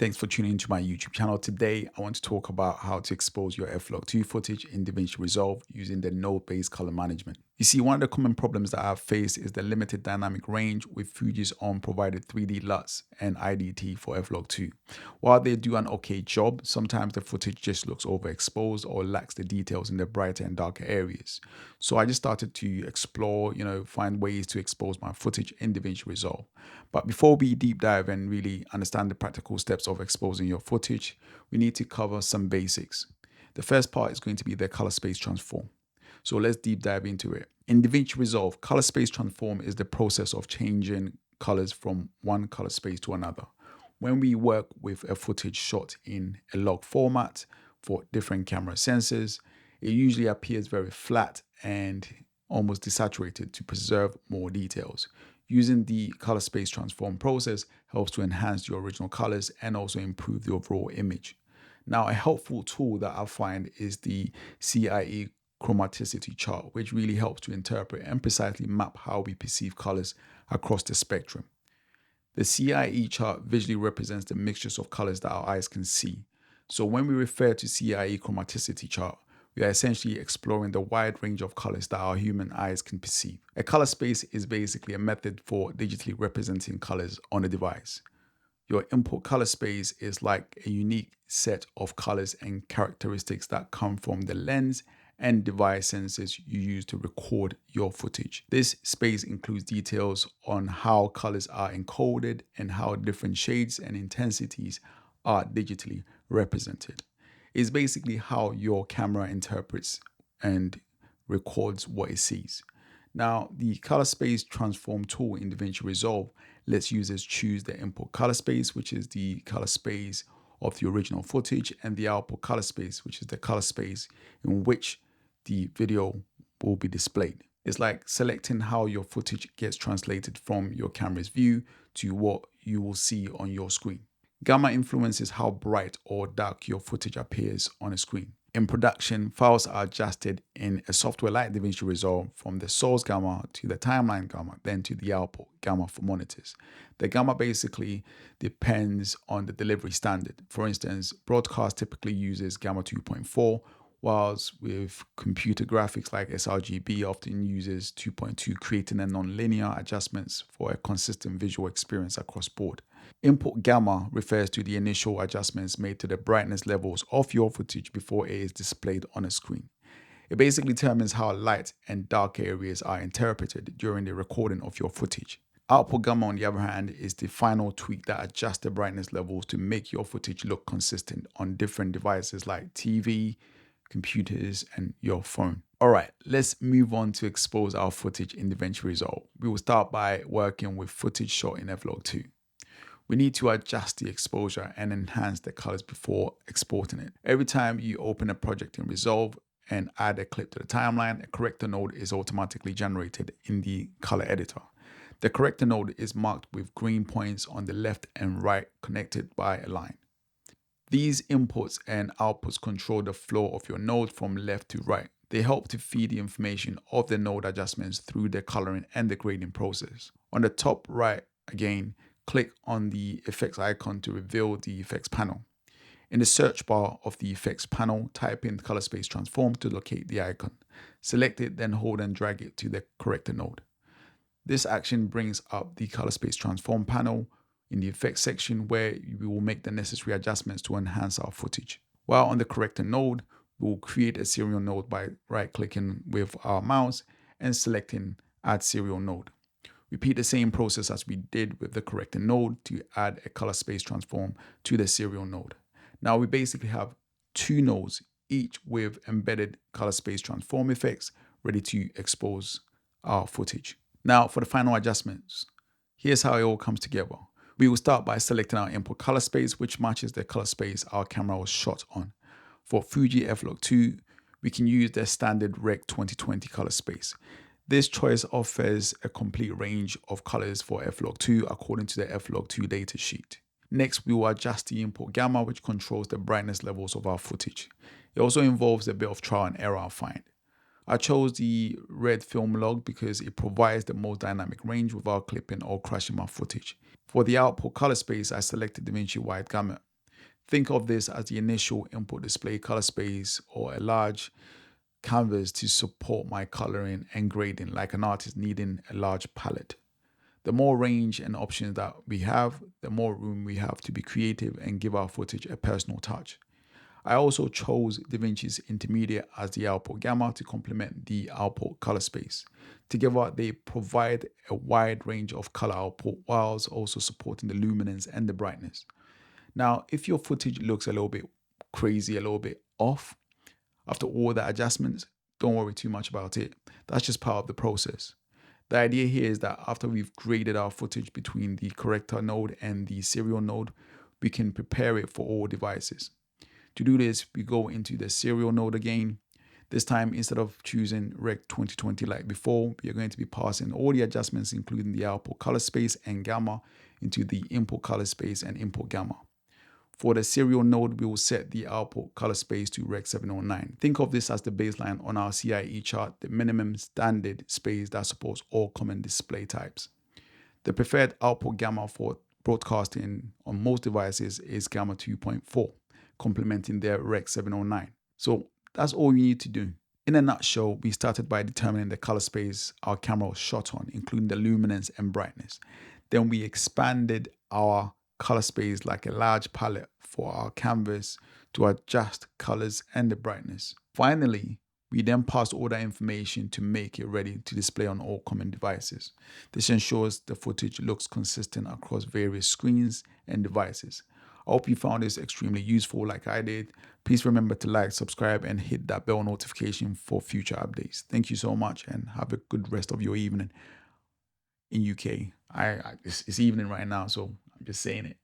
Thanks for tuning into my YouTube channel. Today, I want to talk about how to expose your Flog 2 footage in Davinci Resolve using the node-based color management. You see, one of the common problems that I've faced is the limited dynamic range with Fuji's own provided 3D LUTs and IDT for Flog 2. While they do an okay job, sometimes the footage just looks overexposed or lacks the details in the brighter and darker areas. So I just started to explore, find ways to expose my footage in Davinci Resolve. But before we deep dive and really understand the practical steps of exposing your footage, we need to cover some basics. The first part is going to be the color space transform. So let's deep dive into it. In Davinci Resolve, color space transform is the process of changing colors from one color space to another. When we work with a footage shot in a log format for different camera sensors, it usually appears very flat and almost desaturated to preserve more details. Using the color space transform process helps to enhance your original colors and also improve the overall image. Now, a helpful tool that I find is the CIE chromaticity chart, which really helps to interpret and precisely map how we perceive colors across the spectrum. The CIE chart visually represents the mixtures of colors that our eyes can see. So when we refer to CIE chromaticity chart, we are essentially exploring the wide range of colors that our human eyes can perceive. A color space is basically a method for digitally representing colors on a device. Your input color space is like a unique set of colors and characteristics that come from the lens and device sensors you use to record your footage. This space includes details on how colors are encoded and how different shades and intensities are digitally represented. It's basically how your camera interprets and records what it sees. Now, the color space transform tool in Davinci Resolve lets users choose the input color space, which is the color space of the original footage, and the output color space, which is the color space in which the video will be displayed. It's like selecting how your footage gets translated from your camera's view to what you will see on your screen. Gamma influences how bright or dark your footage appears on a screen. In production, files are adjusted in a software like Davinci Resolve from the source gamma to the timeline gamma, then to the output gamma for monitors. The gamma basically depends on the delivery standard. For instance, broadcast typically uses gamma 2.4, whilst with computer graphics like sRGB often uses 2.2, creating a non-linear adjustments for a consistent visual experience across board. Input gamma refers to the initial adjustments made to the brightness levels of your footage before it is displayed on a screen. It basically determines how light and dark areas are interpreted during the recording of your footage. Output gamma, on the other hand, is the final tweak that adjusts the brightness levels to make your footage look consistent on different devices like TV, computers, and your phone. All right, let's move on to expose our footage in Davinci Resolve. We will start by working with footage shot in Flog 2. We need to adjust the exposure and enhance the colors before exporting it. Every time you open a project in Resolve and add a clip to the timeline, a corrector node is automatically generated in the color editor. The corrector node is marked with green points on the left and right connected by a line. These inputs and outputs control the flow of your node from left to right. They help to feed the information of the node adjustments through the coloring and the grading process. On the top right, again, click on the effects icon to reveal the effects panel. In the search bar of the effects panel, type in color space transform to locate the icon. Select it, then hold and drag it to the corrector node. This action brings up the color space transform panel in the effects section, where we will make the necessary adjustments to enhance our footage. While on the corrector node, we will create a serial node by right-clicking with our mouse and selecting Add Serial Node. Repeat the same process as we did with the corrector node to add a color space transform to the serial node. Now we basically have two nodes, each with embedded color space transform effects ready to expose our footage. Now for the final adjustments, here's how it all comes together. We will start by selecting our input color space, which matches the color space our camera was shot on. For Fuji Flog 2, we can use the standard Rec 2020 color space. This choice offers a complete range of colors for Flog 2 according to the Flog 2 datasheet. Next, we will adjust the input gamma, which controls the brightness levels of our footage. It also involves a bit of trial and error, I find. I chose the red film log because it provides the most dynamic range without clipping or crashing my footage. For the output color space, I selected Davinci White Gamut. Think of this as the initial input display color space or a large canvas to support my coloring and grading, like an artist needing a large palette. The more range and options that we have, the more room we have to be creative and give our footage a personal touch. I also chose Davinci's intermediate as the output gamma to complement the output color space. Together, they provide a wide range of color output whilst also supporting the luminance and the brightness. Now, if your footage looks a little bit crazy, a little bit off, after all the adjustments, don't worry too much about it. That's just part of the process. The idea here is that after we've graded our footage between the corrector node and the serial node, we can prepare it for all devices. To do this, we go into the serial node again. This time, instead of choosing Rec 2020 like before, we are going to be passing all the adjustments, including the output color space and gamma, into the input color space and input gamma. For the serial node, we will set the output color space to Rec 709. Think of this as the baseline on our CIE chart, the minimum standard space that supports all common display types. The preferred output gamma for broadcasting on most devices is gamma 2.4, complementing their Rec 709. So that's all you need to do. In a nutshell, we started by determining the color space our camera was shot on, including the luminance and brightness. Then we expanded our color space like a large palette for our canvas to adjust colors and the brightness. Finally, we then passed all that information to make it ready to display on all common devices. This ensures the footage looks consistent across various screens and devices. I hope you found this extremely useful like I did. Please remember to like, subscribe, and hit that bell notification for future updates. Thank you so much and have a good rest of your evening in UK. It's evening right now, so I'm just saying it.